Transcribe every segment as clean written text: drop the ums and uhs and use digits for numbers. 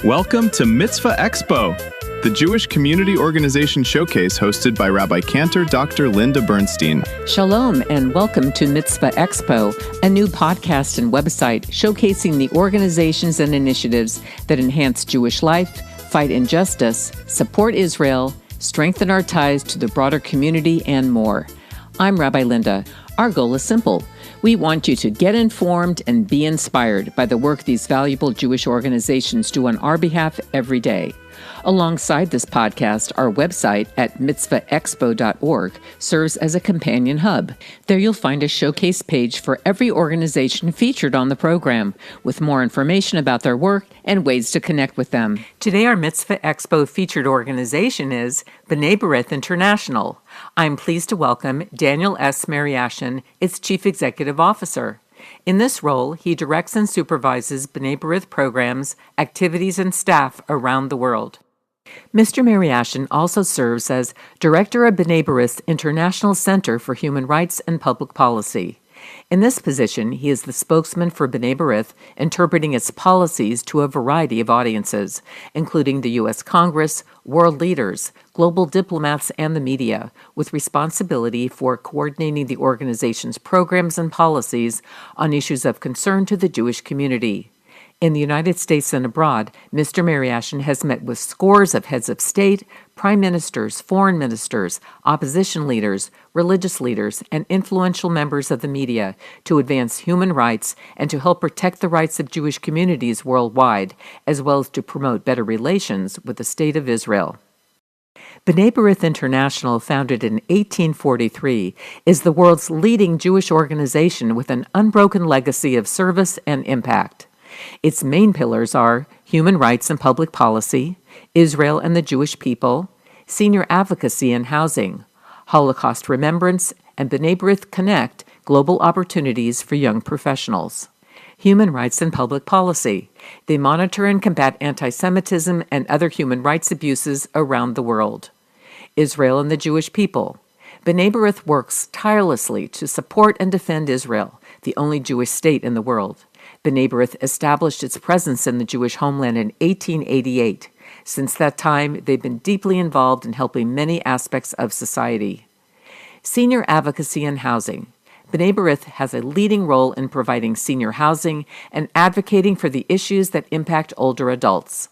Welcome to Mitzvah Expo, the Jewish community organization showcase hosted by Rabbi Cantor Dr. Linda Bernstein. Shalom and welcome to Mitzvah Expo, a new podcast and website showcasing the organizations and initiatives that enhance Jewish life, fight injustice, support Israel, strengthen our ties to the broader community, and more. I'm Rabbi Linda. Our goal is simple. We want you to get informed and be inspired by the work these valuable Jewish organizations do on our behalf every day. Alongside this podcast, our website at mitzvahexpo.org serves as a companion hub. There you'll find a showcase page for every organization featured on the program, with more information about their work and ways to connect with them. Today, our Mitzvah Expo featured organization is B'nai B'rith International. I'm pleased to welcome Daniel S. Mariaschin, its Chief Executive Officer. In this role, he directs and supervises B'nai B'rith programs, activities, and staff around the world. Mr. Mariaschin also serves as Director of B'nai B'rith's International Center for Human Rights and Public Policy. In this position, he is the spokesman for B'nai B'rith, interpreting its policies to a variety of audiences, including the U.S. Congress, world leaders, global diplomats, and the media, with responsibility for coordinating the organization's programs and policies on issues of concern to the Jewish community. In the United States and abroad, Mr. Mariaschin has met with scores of heads of state, prime ministers, foreign ministers, opposition leaders, religious leaders, and influential members of the media to advance human rights and to help protect the rights of Jewish communities worldwide, as well as to promote better relations with the State of Israel. B'nai B'rith International, founded in 1843, is the world's leading Jewish organization with an unbroken legacy of service and impact. Its main pillars are human rights and public policy, Israel and the Jewish people, senior advocacy and housing, Holocaust remembrance, and B'nai B'rith Connect, global opportunities for young professionals. Human rights and public policy. They monitor and combat anti-Semitism and other human rights abuses around the world. Israel and the Jewish people. B'nai B'rith works tirelessly to support and defend Israel, the only Jewish state in the world. B'nai B'rith established its presence in the Jewish homeland in 1888. Since that time, they've been deeply involved in helping many aspects of society. Senior advocacy and housing. B'nai B'rith has a leading role in providing senior housing and advocating for the issues that impact older adults.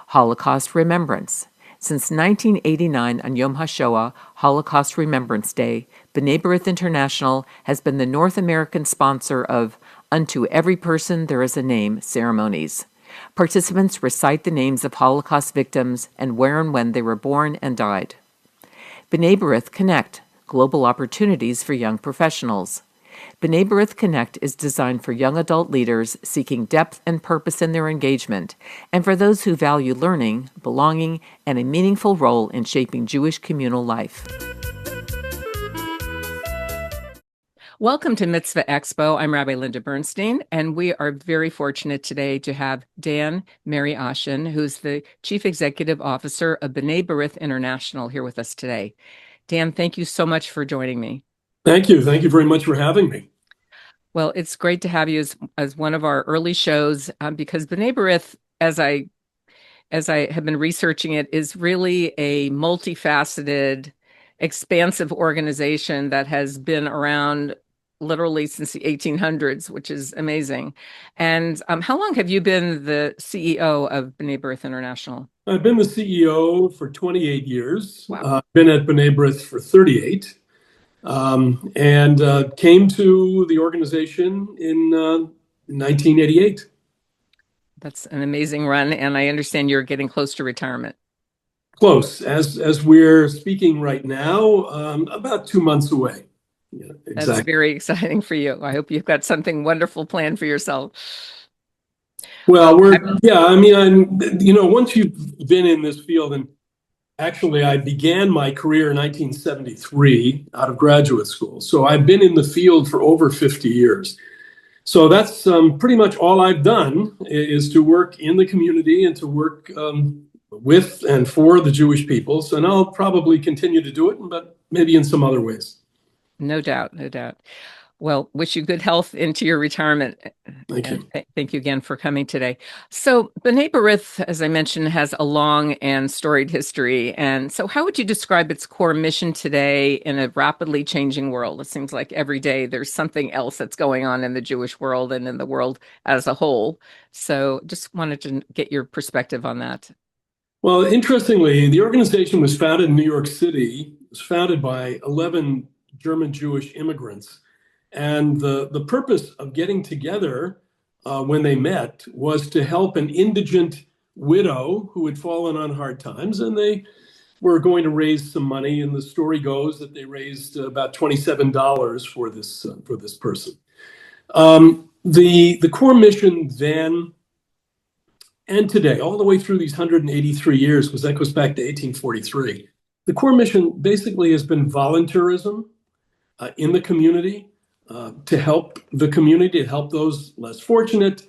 Holocaust remembrance. Since 1989 on Yom HaShoah, Holocaust Remembrance Day, B'nai B'rith International has been the North American sponsor of Unto Every Person There Is a Name ceremonies. Participants recite the names of Holocaust victims and where and when they were born and died. B'nai B'rith Connect, global opportunities for young professionals. B'nai B'rith Connect is designed for young adult leaders seeking depth and purpose in their engagement, and for those who value learning, belonging, and a meaningful role in shaping Jewish communal life. Welcome to Mitzvah Expo. I'm Rabbi Linda Bernstein, and we are very fortunate today to have Dan Mariaschin, who's the Chief Executive Officer of B'nai B'rith International, here with us today. Dan, thank you so much for joining me. Thank you. Thank you very much for having me. Well, it's great to have you as one of our early shows because B'nai B'rith, as I have been researching it, is really a multifaceted, expansive organization that has been around literally since the 1800s, which is amazing. And how long have you been the CEO of B'nai B'rith International? I've been the CEO for 28 years. Wow. I've been at B'nai B'rith for 38. And came to the organization in 1988. That's an amazing run, and I understand you're getting close to retirement. Close, as we're speaking right now, about 2 months away. Yeah, exactly. That's very exciting for you. I hope you've got something wonderful planned for yourself. Well, once you've been in this field, and actually, I began my career in 1973 out of graduate school. So I've been in the field for over 50 years. So that's pretty much all I've done is to work in the community and to work with and for the Jewish peoples. And I'll probably continue to do it, but maybe in some other ways. No doubt, no doubt. Well, wish you good health into your retirement. Thank you. Thank you again for coming today. So B'nai B'rith, as I mentioned, has a long and storied history. And so how would you describe its core mission today in a rapidly changing world? It seems like every day there's something else that's going on in the Jewish world and in the world as a whole. So just wanted to get your perspective on that. Well, interestingly, the organization was founded in New York City. It was founded by 11 German Jewish immigrants. And the purpose of getting together when they met was to help an indigent widow who had fallen on hard times. And they were going to raise some money. And the story goes that they raised about $27 for this person. The core mission then and today, all the way through these 183 years, because that goes back to 1843, the core mission basically has been volunteerism in the community, to help the community, to help those less fortunate,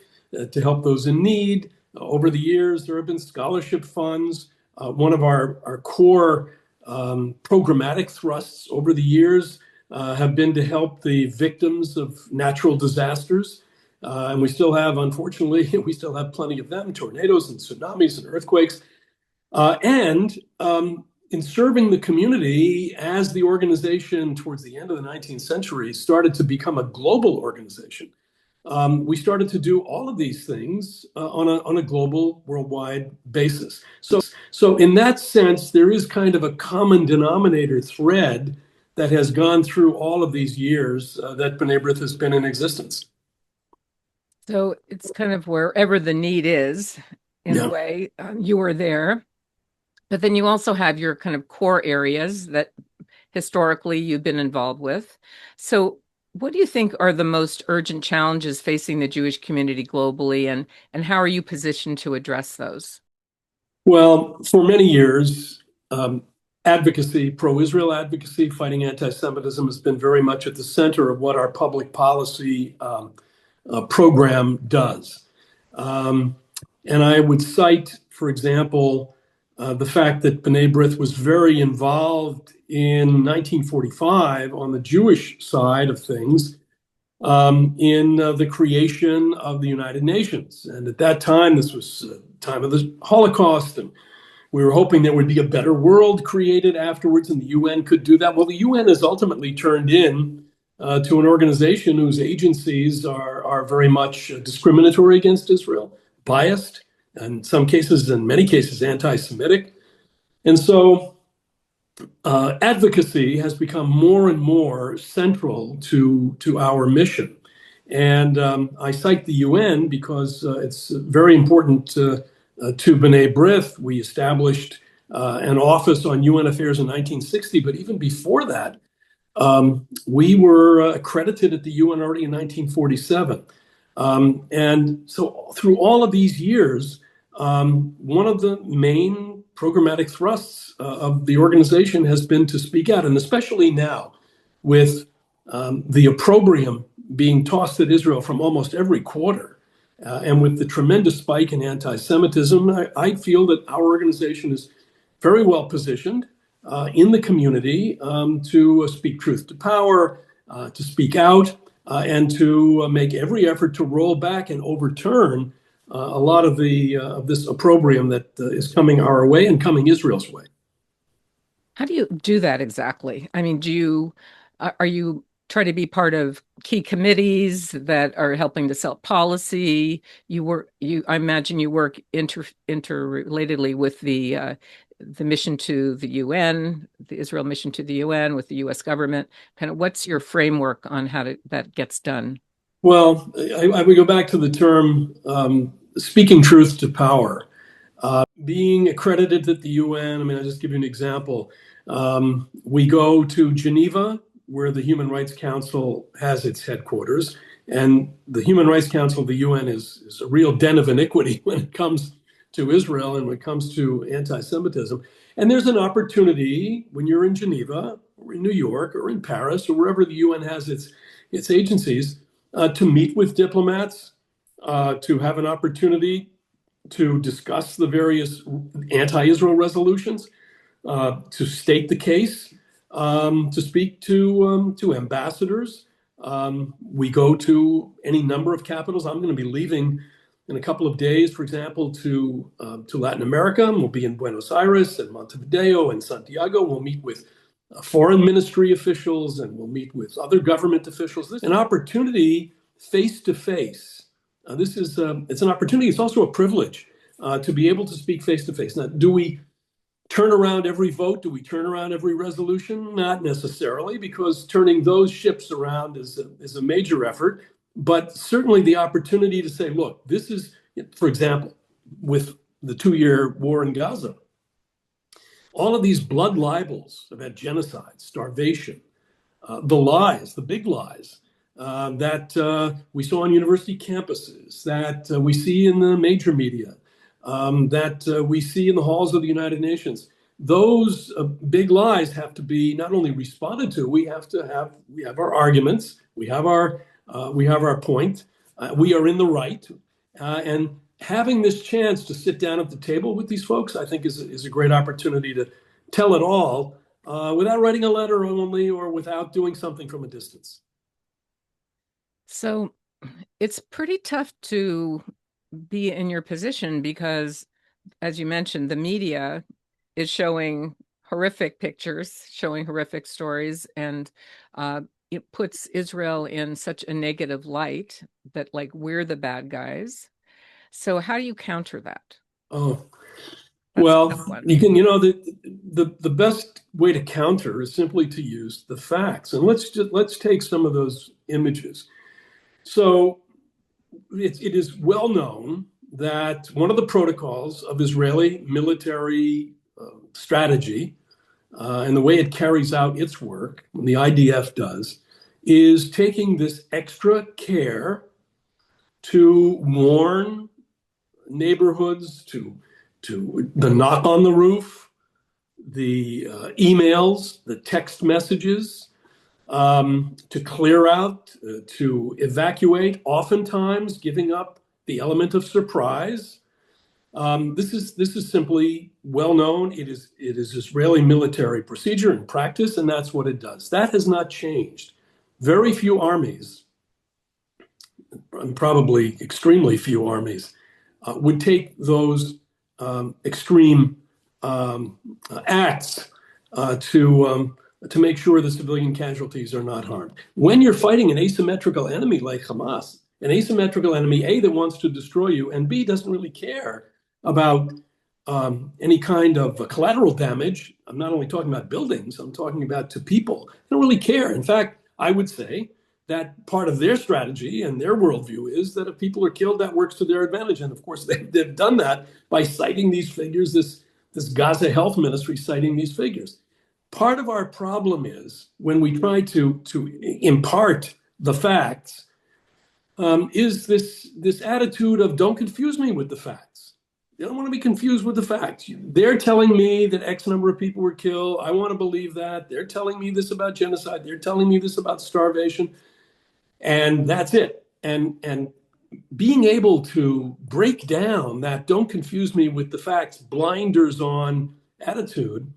to help those in need. Over the years, there have been scholarship funds. One of our core programmatic thrusts over the years have been to help the victims of natural disasters. And we still have, unfortunately, we still have plenty of them, tornadoes and tsunamis and earthquakes. In serving the community, as the organization towards the end of the 19th century started to become a global organization, we started to do all of these things on a global, worldwide basis. So in that sense, there is kind of a common denominator thread that has gone through all of these years that B'nai B'rith has been in existence. So it's kind of wherever the need is, in a way, you are there. But then you also have your kind of core areas that historically you've been involved with. So what do you think are the most urgent challenges facing the Jewish community globally, and how are you positioned to address those? Well, for many years, advocacy, pro-Israel advocacy, fighting anti-Semitism has been very much at the center of what our public policy program does. And I would cite, for example, the fact that B'nai B'rith was very involved in 1945 on the Jewish side of things in the creation of the United Nations. And at that time, this was the time of the Holocaust, and we were hoping there would be a better world created afterwards, and the UN could do that. Well, the UN has ultimately turned in to an organization whose agencies are very much discriminatory against Israel, biased, in some cases, in many cases, anti-Semitic. And so advocacy has become more and more central to our mission. And I cite the UN because it's very important to B'nai B'rith. We established an office on UN affairs in 1960, but even before that, we were accredited at the UN already in 1947. And so through all of these years, one of the main programmatic thrusts of the organization has been to speak out, and especially now with the opprobrium being tossed at Israel from almost every quarter, and with the tremendous spike in anti-Semitism, I feel that our organization is very well positioned in the community to speak truth to power, to speak out, and to make every effort to roll back and overturn a lot of this opprobrium that is coming our way and coming Israel's way. How do you do that exactly? I mean, are you trying to be part of key committees that are helping to set policy? I imagine you work interrelatedly with the mission to the UN, the Israel mission to the UN, with the US government. Kind of what's your framework on how that gets done? Well, I would go back to the term speaking truth to power. Being accredited at the UN, I mean, I'll just give you an example. We go to Geneva, where the Human Rights Council has its headquarters. And the Human Rights Council of the UN is a real den of iniquity when it comes to Israel and when it comes to anti-Semitism. And there's an opportunity when you're in Geneva or in New York or in Paris or wherever the UN has its agencies to meet with diplomats, to have an opportunity to discuss the various anti-Israel resolutions, to state the case, to speak to ambassadors, We go to any number of capitals. I'm going to be leaving in a couple of days, for example, to Latin America. We'll be in Buenos Aires and Montevideo and Santiago. We'll meet with foreign ministry officials, and we'll meet with other government officials. This is an opportunity face to face. It's an opportunity. It's also a privilege to be able to speak face to face. Now, do we turn around every vote? Do we turn around every resolution? Not necessarily, because turning those ships around is a major effort. But certainly the opportunity to say, look, this is, for example, with the 2-year war in Gaza, all of these blood libels about genocide, starvation, the lies, the big lies that we saw on university campuses, that we see in the major media, that we see in the halls of the United Nations. Those big lies have to be not only responded to. We have our arguments. We have our point. We are in the right, and having this chance to sit down at the table with these folks, I think, is a great opportunity to tell it all without writing a letter only, or without doing something from a distance. So it's pretty tough to be in your position because, as you mentioned, the media is showing horrific pictures, showing horrific stories, and it puts Israel in such a negative light that, like, we're the bad guys. So how do you counter that? Oh, well, you can, the best way to counter is simply to use the facts. And let's take some of those images. So it is well known that one of the protocols of Israeli military strategy and the way it carries out its work, the IDF does, is taking this extra care to warn neighborhoods, to the knock on the roof, the emails, the text messages, to clear out, to evacuate, oftentimes giving up the element of surprise. This is simply well known. It is Israeli military procedure and practice, and that's what it does. That has not changed. Very few armies, and probably extremely few armies, would take those extreme acts to make sure the civilian casualties are not harmed. When you're fighting an asymmetrical enemy like Hamas, an asymmetrical enemy, A, that wants to destroy you, and B, doesn't really care about any kind of collateral damage. I'm not only talking about buildings, I'm talking about to people. They don't really care. In fact, I would say that part of their strategy and their worldview is that if people are killed, that works to their advantage. And of course, they've done that by citing these figures, this Gaza Health Ministry citing these figures. Part of our problem is when we try to impart the facts, is this attitude of don't confuse me with the facts. They don't want to be confused with the facts. They're telling me that X number of people were killed. I want to believe that. They're telling me this about genocide. They're telling me this about starvation. And that's it. And being able to break down that don't confuse me with the facts, blinders on attitude,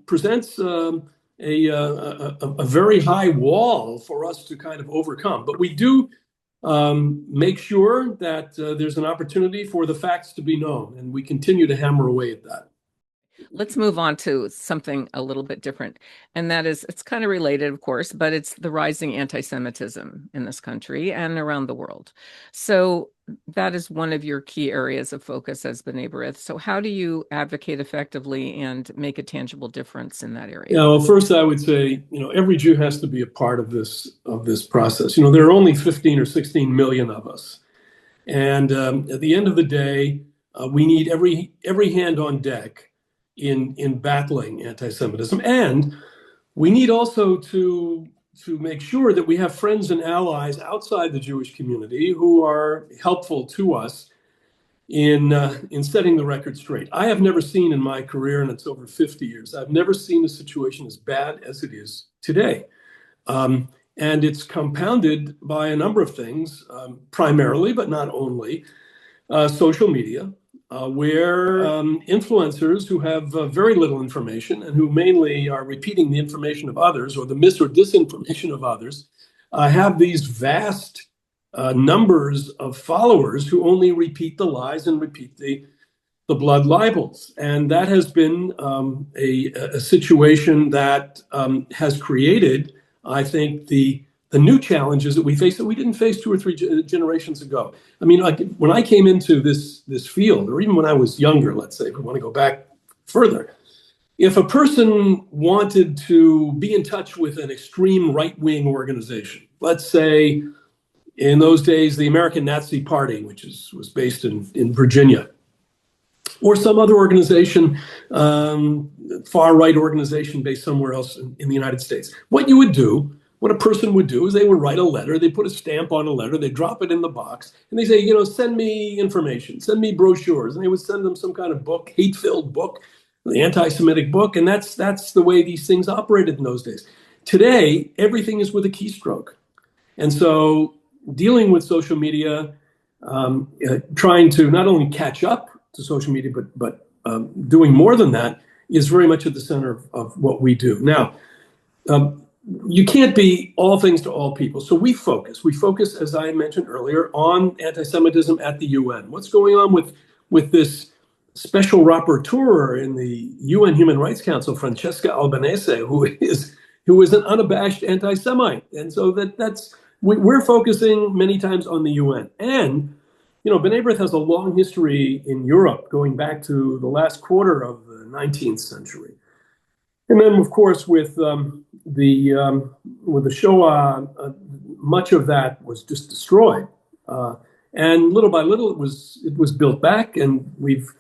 presents a very high wall for us to kind of overcome. But we do make sure that there's an opportunity for the facts to be known, and we continue to hammer away at that. Let's move on to something a little bit different. And that is, it's kind of related, of course, but it's the rising anti-Semitism in this country and around the world. So that is one of your key areas of focus as B'nai B'rith. So how do you advocate effectively and make a tangible difference in that area? Yeah, well, first I would say, every Jew has to be a part of this process. There are only 15 or 16 million of us. And at the end of the day, we need every hand on deck in battling anti-Semitism. And we need also to make sure that we have friends and allies outside the Jewish community who are helpful to us in setting the record straight. I have never seen in my career, and it's over 50 years, I've never seen a situation as bad as it is today. And it's compounded by a number of things, primarily, but not only, social media, where influencers who have very little information and who mainly are repeating the information of others or the mis or disinformation of others have these vast numbers of followers who only repeat the lies and repeat the blood libels. And that has been a situation that has created, I think, the new challenges that we face that we didn't face 2 or 3 generations ago. I mean, like when I came into this field, or even when I was younger, let's say, if we want to go back further, if a person wanted to be in touch with an extreme right-wing organization, let's say in those days, the American Nazi Party, which was based in Virginia, or some other organization, far-right organization based somewhere else in the United States, what a person would do is they would write a letter, they put a stamp on a letter, they drop it in the box, and they say, send me information, send me brochures, and they would send them some kind of book, hate-filled book, the anti-Semitic book, and that's the way these things operated in those days. Today, everything is with a keystroke. And so dealing with social media, trying to not only catch up to social media, but doing more than that is very much at the center of what we do. Now, you can't be all things to all people. So we focus, as I mentioned earlier, on anti-Semitism at the UN. What's going on with this special rapporteur in the UN Human Rights Council, Francesca Albanese, who is an unabashed anti-Semite. And so we're focusing many times on the UN. And B'nai B'rith has a long history in Europe, going back to the last quarter of the 19th century. And then, of course, with the Shoah, much of that was just destroyed, and little by little it was built back, and we've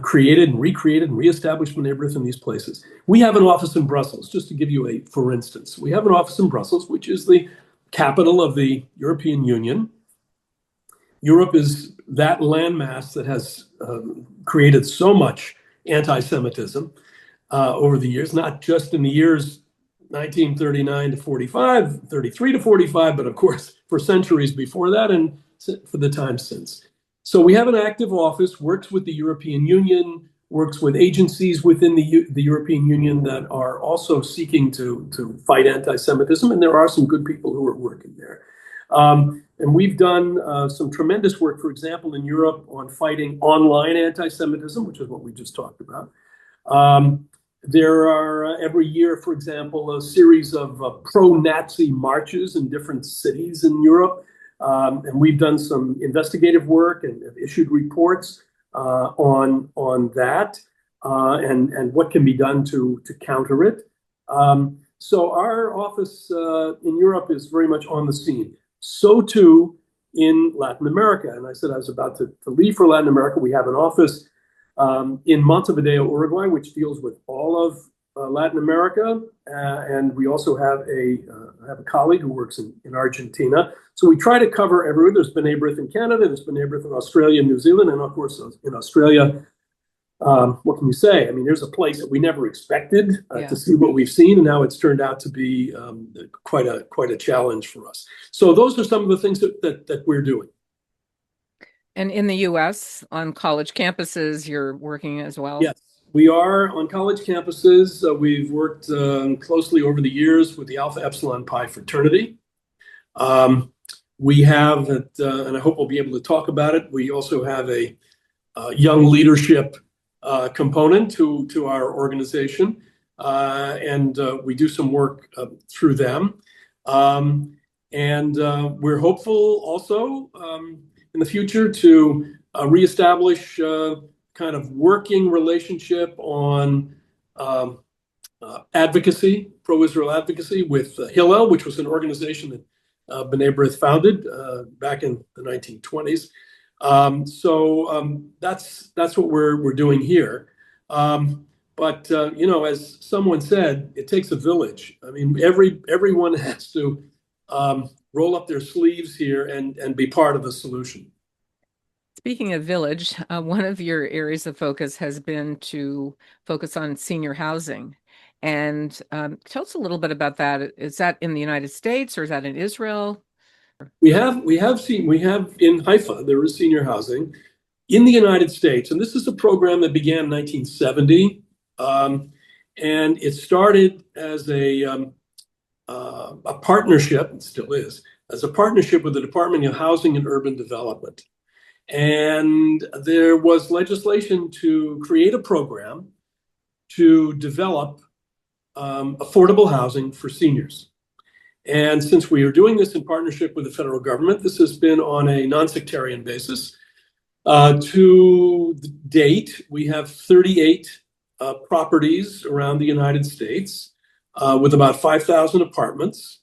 created and recreated and reestablished B'nai B'rith in these places. We have an office in Brussels, just to give you for instance. We have an office in Brussels, which is the capital of the European Union. Europe is that landmass that has created so much anti-Semitism over the years, not just in the years 1939 to 45, 33 to 45, but of course for centuries before that and for the time since. So we have an active office, works with the European Union, works with agencies within the European Union that are also seeking to fight anti-Semitism, and there are some good people who are working there. And we've done some tremendous work, for example, in Europe on fighting online anti-Semitism, which is what we just talked about. There are every year, for example, a series of pro-Nazi marches in different cities in Europe. And we've done some investigative work and have issued reports on that and what can be done to counter it. So our office in Europe is very much on the scene. So too in Latin America. And I said I was about to leave for Latin America. We have an office in Montevideo, Uruguay, which deals with all of Latin America. And we also have a colleague who works in Argentina. So we try to cover everywhere. There's B'nai B'rith in Canada, there's B'nai B'rith in Australia, New Zealand, and of course in Australia, what can you say? I mean, there's a place that we never expected to see what we've seen, and now it's turned out to be quite a challenge for us. So those are some of the things that we're doing. And in the U.S., on college campuses, you're working as well? Yes, we are on college campuses. We've worked closely over the years with the Alpha Epsilon Pi fraternity. We have, and I hope we'll be able to talk about it, we also have a young leadership component to our organization, and we do some work through them. And we're hopeful also in the future to reestablish kind of working relationship on advocacy, pro-Israel advocacy with Hillel, which was an organization that B'nai B'rith founded back in the 1920s. So that's what we're doing here. But as someone said, it takes a village. I mean, everyone has to roll up their sleeves here and be part of the solution. Speaking of village, one of your areas of focus has been to focus on senior housing. And tell us a little bit about that. Is that in the United States or is that in Israel? We have in Haifa, there is senior housing in the United States. And this is a program that began in 1970. And it started as a a partnership, and still is, as a partnership with the Department of Housing and Urban Development. And there was legislation to create a program to develop affordable housing for seniors. And since we are doing this in partnership with the federal government, this has been on a non-sectarian basis. To date, we have 38 properties around the United States with about 5,000 apartments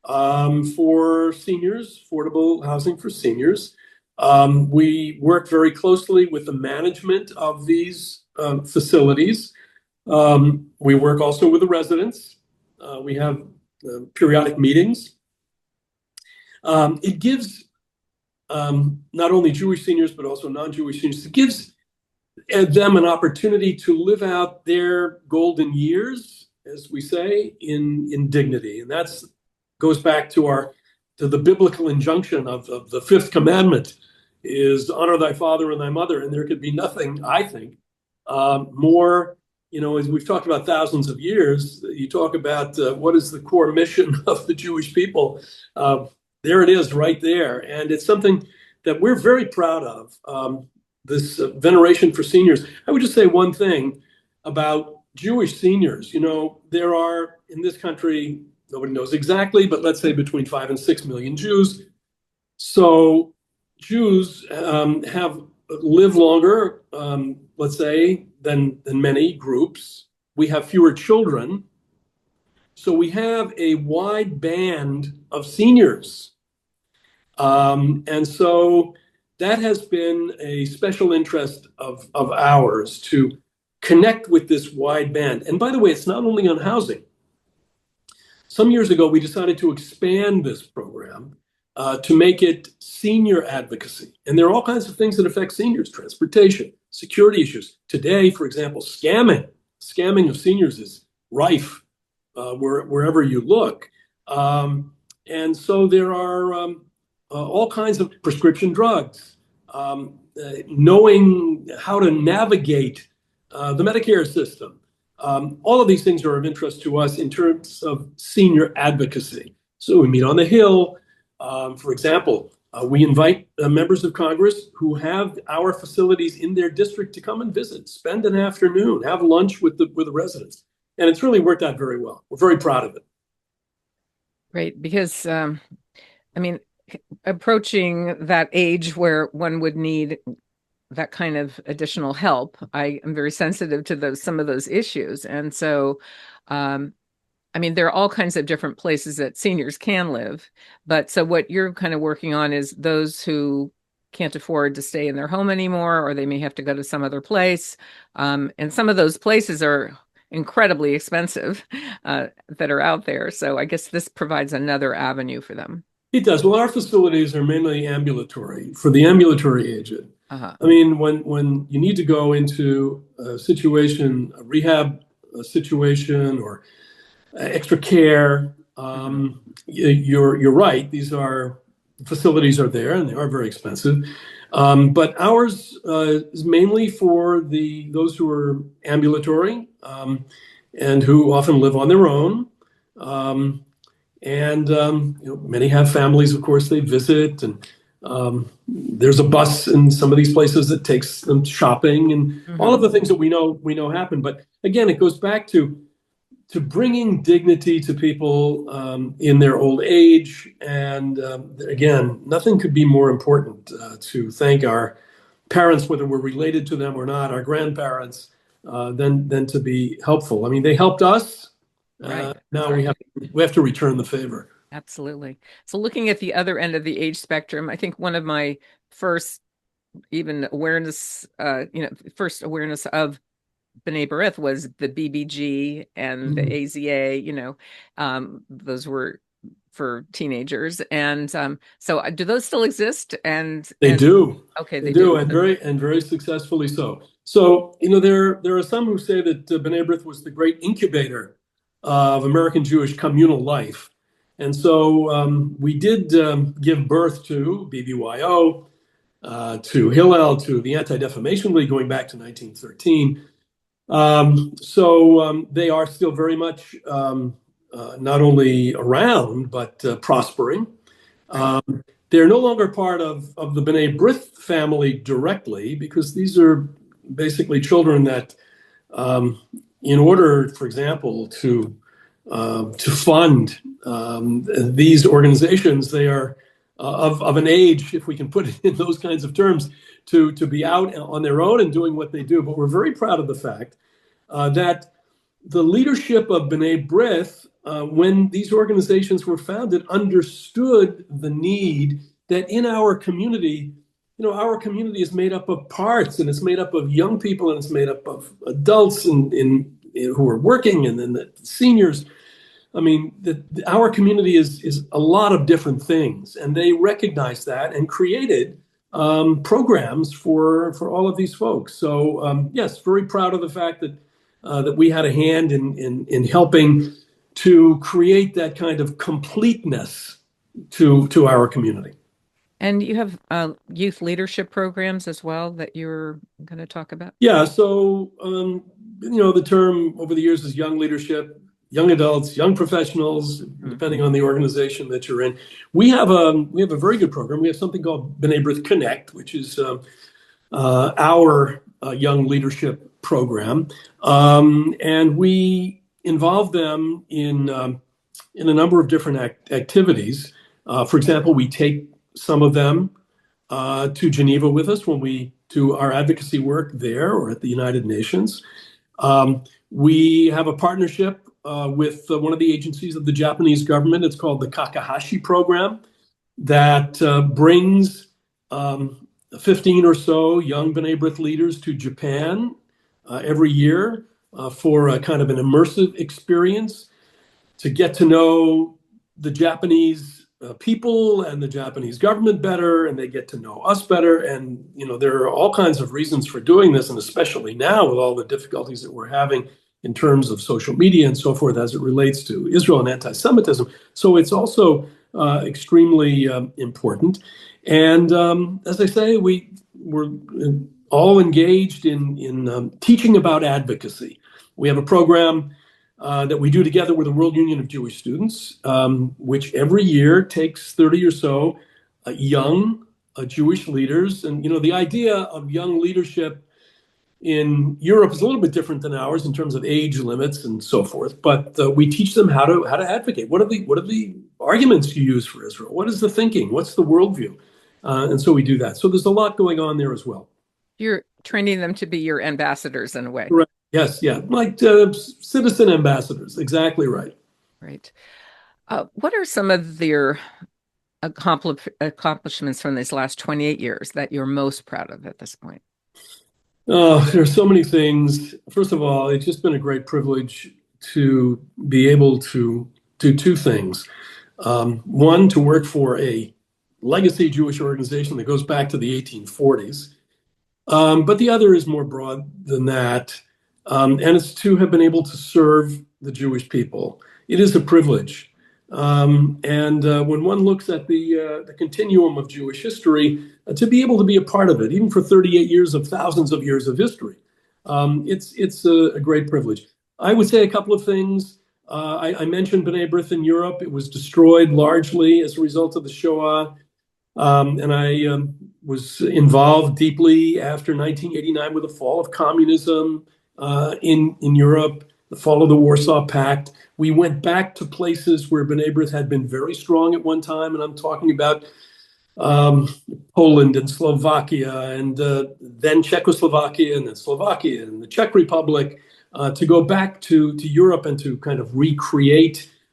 for seniors, affordable housing for seniors. We work very closely with the management of these facilities. We work also with the residents. We have periodic meetings. It gives not only Jewish seniors, but also non-Jewish seniors, it gives them an opportunity to live out their golden years, as we say, in dignity. And that goes back to the biblical injunction of the fifth commandment is honor thy father and thy mother. And there could be nothing, I think, more, as we've talked about thousands of years, you talk about what is the core mission of the Jewish people. There it is right there. And it's something that we're very proud of, this veneration for seniors. I would just say one thing about Jewish seniors. There are in this country, nobody knows exactly, but let's say between 5 and 6 million Jews. So Jews have lived longer, let's say, than many groups. We have fewer children. So we have a wide band of seniors. And so that has been a special interest of ours to connect with this wide band. And by the way, it's not only on housing. Some years ago, we decided to expand this program to make it senior advocacy. And there are all kinds of things that affect seniors: transportation, security issues. Today, for example, scamming of seniors is rife wherever you look. And so there are all kinds of prescription drugs, knowing how to navigate the Medicare system. All of these things are of interest to us in terms of senior advocacy. So we meet on the Hill. For example, we invite members of Congress who have our facilities in their district to come and visit, spend an afternoon, have lunch with the residents. And it's really worked out very well. We're very proud of it. Great, because approaching that age where one would need that kind of additional help, I am very sensitive to some of those issues. And so, there are all kinds of different places that seniors can live. But so what you're kind of working on is those who can't afford to stay in their home anymore, or they may have to go to some other place. And some of those places are incredibly expensive that are out there. So I guess this provides another avenue for them. It does. Well, our facilities are mainly ambulatory for the ambulatory aged. Uh-huh. When you need to go into a situation, a rehab situation, or extra care, you're right. Facilities are there, and they are very expensive. But ours is mainly for those who are ambulatory and who often live on their own. Many have families, of course, they visit, and there's a bus in some of these places that takes them shopping, and all of the things that we know happen. But again, it goes back to bringing dignity to people in their old age. And again, nothing could be more important to thank our parents, whether we're related to them or not, our grandparents, than to be helpful. They helped us. Right. Now we have to return the favor. Absolutely. So looking at the other end of the age spectrum, I think one of my first awareness of B'nai B'rith was the BBG and the AZA, those were for teenagers. And so do those still exist? And they do. Okay, they do. And very successfully so. So, there are some who say that B'nai B'rith was the great incubator of American Jewish communal life. And so we did give birth to BBYO, to Hillel, to the Anti-Defamation League going back to 1913. So they are still very much not only around, but prospering. They're no longer part of the B'nai B'rith family directly, because these are basically children that, in order, for example, to fund these organizations, they are of an age, if we can put it in those kinds of terms, to be out on their own and doing what they do. But we're very proud of the fact that the leadership of B'nai B'rith, when these organizations were founded, understood the need that in our community, our community is made up of parts, and it's made up of young people, and it's made up of adults who are working, and then the seniors. I mean, our community is a lot of different things, and they recognized that and created programs for all of these folks. So yes, very proud of the fact that we had a hand in helping to create that kind of completeness to our community. And you have youth leadership programs as well that you're going to talk about? Yeah, so the term over the years is young leadership, young adults, young professionals, depending on the organization that you're in. We have a very good program. We have something called B'nai B'rith Connect, which is our young leadership program, and we involve them in a number of different activities. For example, we take some of them to Geneva with us when we do our advocacy work there or at the United Nations. We have a partnership with one of the agencies of the Japanese government. It's called the Kakahashi program, that brings 15 or so young B'nai B'rith leaders to Japan every year for a kind of an immersive experience to get to know the Japanese people and the Japanese government better, and they get to know us better. And, there are all kinds of reasons for doing this, and especially now with all the difficulties that we're having in terms of social media and so forth as it relates to Israel and anti-Semitism. So it's also extremely important. And as I say, we're all engaged in teaching about advocacy. We have a program that we do together with the World Union of Jewish Students, which every year takes 30 or so young Jewish leaders. And, the idea of young leadership in Europe is a little bit different than ours in terms of age limits and so forth. But we teach them how to advocate. What are the arguments you use for Israel? What is the thinking? What's the worldview? And so we do that. So there's a lot going on there as well. You're training them to be your ambassadors in a way. Right. Yes, yeah, like citizen ambassadors. Exactly right. Right. What are some of their accomplishments from these last 28 years that you're most proud of at this point? There are so many things. First of all, it's just been a great privilege to be able to do two things. One, to work for a legacy Jewish organization that goes back to the 1840s. But the other is more broad than that. And it's to have been able to serve the Jewish people. It is a privilege. And when one looks at the continuum of Jewish history, to be able to be a part of it, even for 38 years of thousands of years of history, it's a great privilege. I would say a couple of things. I mentioned B'nai B'rith in Europe. It was destroyed largely as a result of the Shoah. And I was involved deeply after 1989 with the fall of communism in Europe, the fall of the Warsaw Pact. We went back to places where B'nai B'rith had been very strong at one time, and I'm talking about Poland and Slovakia, and then Czechoslovakia, and then Slovakia, and the Czech Republic, to go back to Europe and to kind of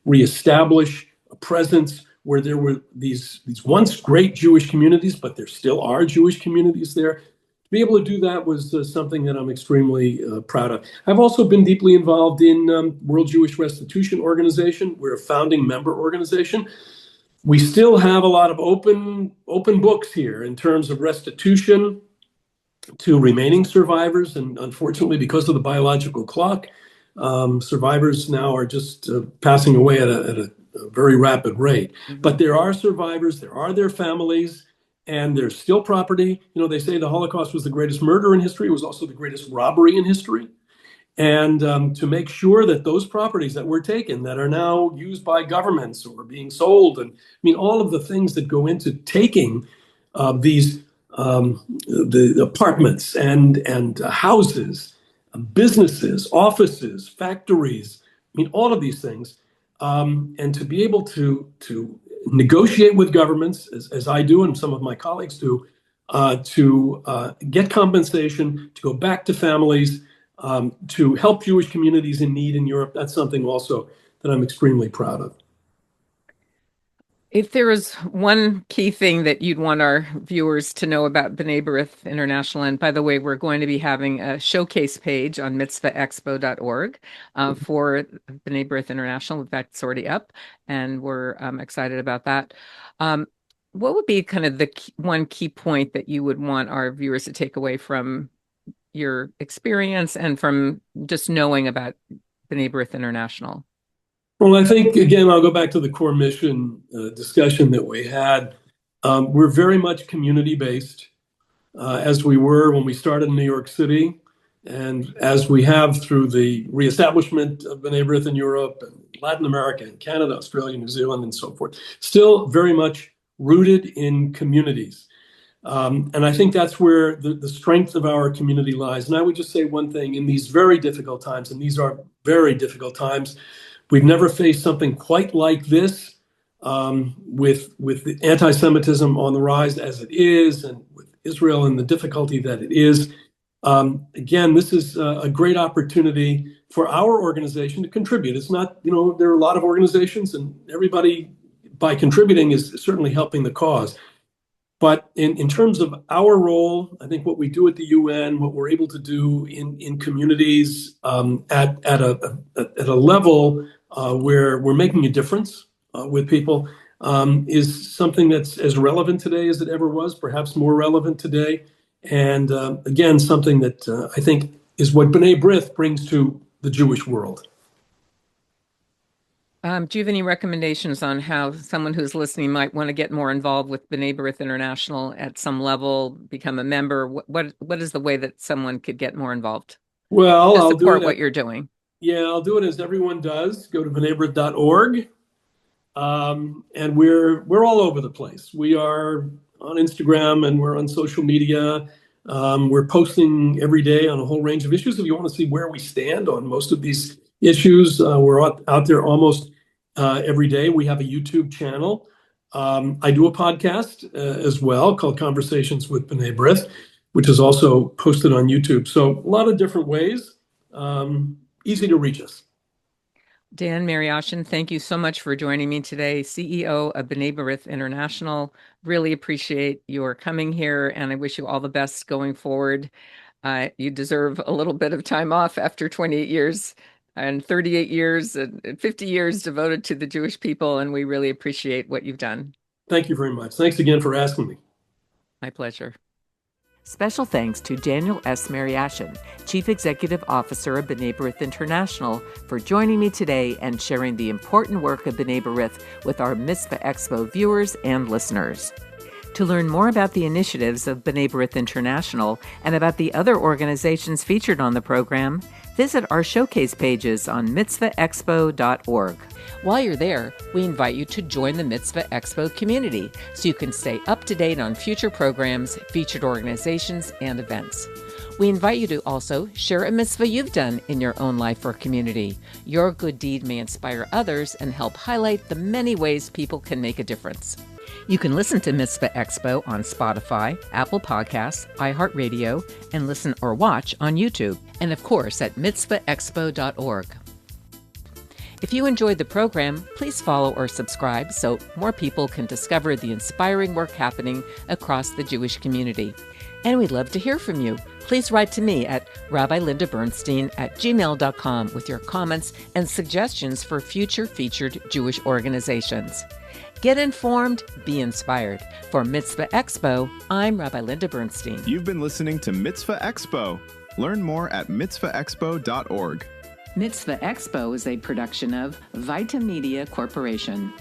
reestablish a presence where there were these once great Jewish communities, but there still are Jewish communities there. To be able to do that was something that I'm extremely proud of. I've also been deeply involved in World Jewish Restitution Organization. We're a founding member organization. We still have a lot of open books here in terms of restitution to remaining survivors. And unfortunately, because of the biological clock, survivors now are just passing away at a very rapid rate. Mm-hmm. But there are survivors, there are their families, and there's still property. They say the Holocaust was the greatest murder in history. It was also the greatest robbery in history. and to make sure that those properties that were taken that are now used by governments or being sold, and I mean all of the things that go into taking these the apartments and houses, businesses, offices, factories, I mean all of these things, and to be able to negotiate with governments, as I do and some of my colleagues do, to get compensation, to go back to families, to help Jewish communities in need in Europe. That's something also that I'm extremely proud of. If there was one key thing that you'd want our viewers to know about B'nai B'rith International, and by the way, we're going to be having a showcase page on mitzvahexpo.org for B'nai B'rith International. In fact, it's already up, and we're excited about that. What would be kind of the one key point that you would want our viewers to take away from your experience and from just knowing about B'nai B'rith International? Well, I think, again, I'll go back to the core mission discussion that we had. We're very much community-based, as we were when we started in New York City, and as we have through the reestablishment of B'nai B'rith in Europe and Latin America and Canada, Australia, New Zealand, and so forth. Still very much rooted in communities. And I think that's where the strength of our community lies. And I would just say one thing: in these very difficult times, and these are very difficult times, we've never faced something quite like this, with the anti-Semitism on the rise as it is, and with Israel and the difficulty that it is. Again, this is a great opportunity for our organization to contribute. It's not, there are a lot of organizations, and everybody by contributing is certainly helping the cause. But in terms of our role, I think what we do at the UN, what we're able to do in communities at a level where we're making a difference with people, is something that's as relevant today as it ever was, perhaps more relevant today. And again, something that I think is what B'nai B'rith brings to the Jewish world. Do you have any recommendations on how someone who's listening might want to get more involved with B'nai B'rith International at some level, become a member? What is the way that someone could get more involved? Well, I'll support what you're doing. Yeah, I'll do it as everyone does. Go to bnaibrith.org. And we're all over the place. We are on Instagram and we're on social media. We're posting every day on a whole range of issues. If you want to see where we stand on most of these issues, we're out there almost every day. We have a YouTube channel. I do a podcast as well called Conversations with B'nai B'rith, which is also posted on YouTube. So a lot of different ways. Easy to reach us. Dan Mariaschin, thank you so much for joining me today, CEO of B'nai B'rith International. Really appreciate your coming here, and I wish you all the best going forward. You deserve a little bit of time off after 28 years and 38 years and 50 years devoted to the Jewish people, and we really appreciate what you've done. Thank you very much. Thanks again for asking me. My pleasure. Special thanks to Daniel S. Mariaschin, Chief Executive Officer of B'nai B'rith International, for joining me today and sharing the important work of B'nai B'rith with our Mitzvah Expo viewers and listeners. To learn more about the initiatives of B'nai B'rith International and about the other organizations featured on the program, visit our showcase pages on mitzvahexpo.org. While you're there, we invite you to join the Mitzvah Expo community so you can stay up to date on future programs, featured organizations, and events. We invite you to also share a mitzvah you've done in your own life or community. Your good deed may inspire others and help highlight the many ways people can make a difference. You can listen to Mitzvah Expo on Spotify, Apple Podcasts, iHeartRadio, and listen or watch on YouTube, and of course at mitzvahexpo.org. If you enjoyed the program, please follow or subscribe so more people can discover the inspiring work happening across the Jewish community. And we'd love to hear from you. Please write to me at rabbilindabernstein@gmail.com with your comments and suggestions for future featured Jewish organizations. Get informed, be inspired. For Mitzvah Expo, I'm Rabbi Linda Bernstein. You've been listening to Mitzvah Expo. Learn more at mitzvahexpo.org. Mitzvah Expo is a production of Vita Media Corporation.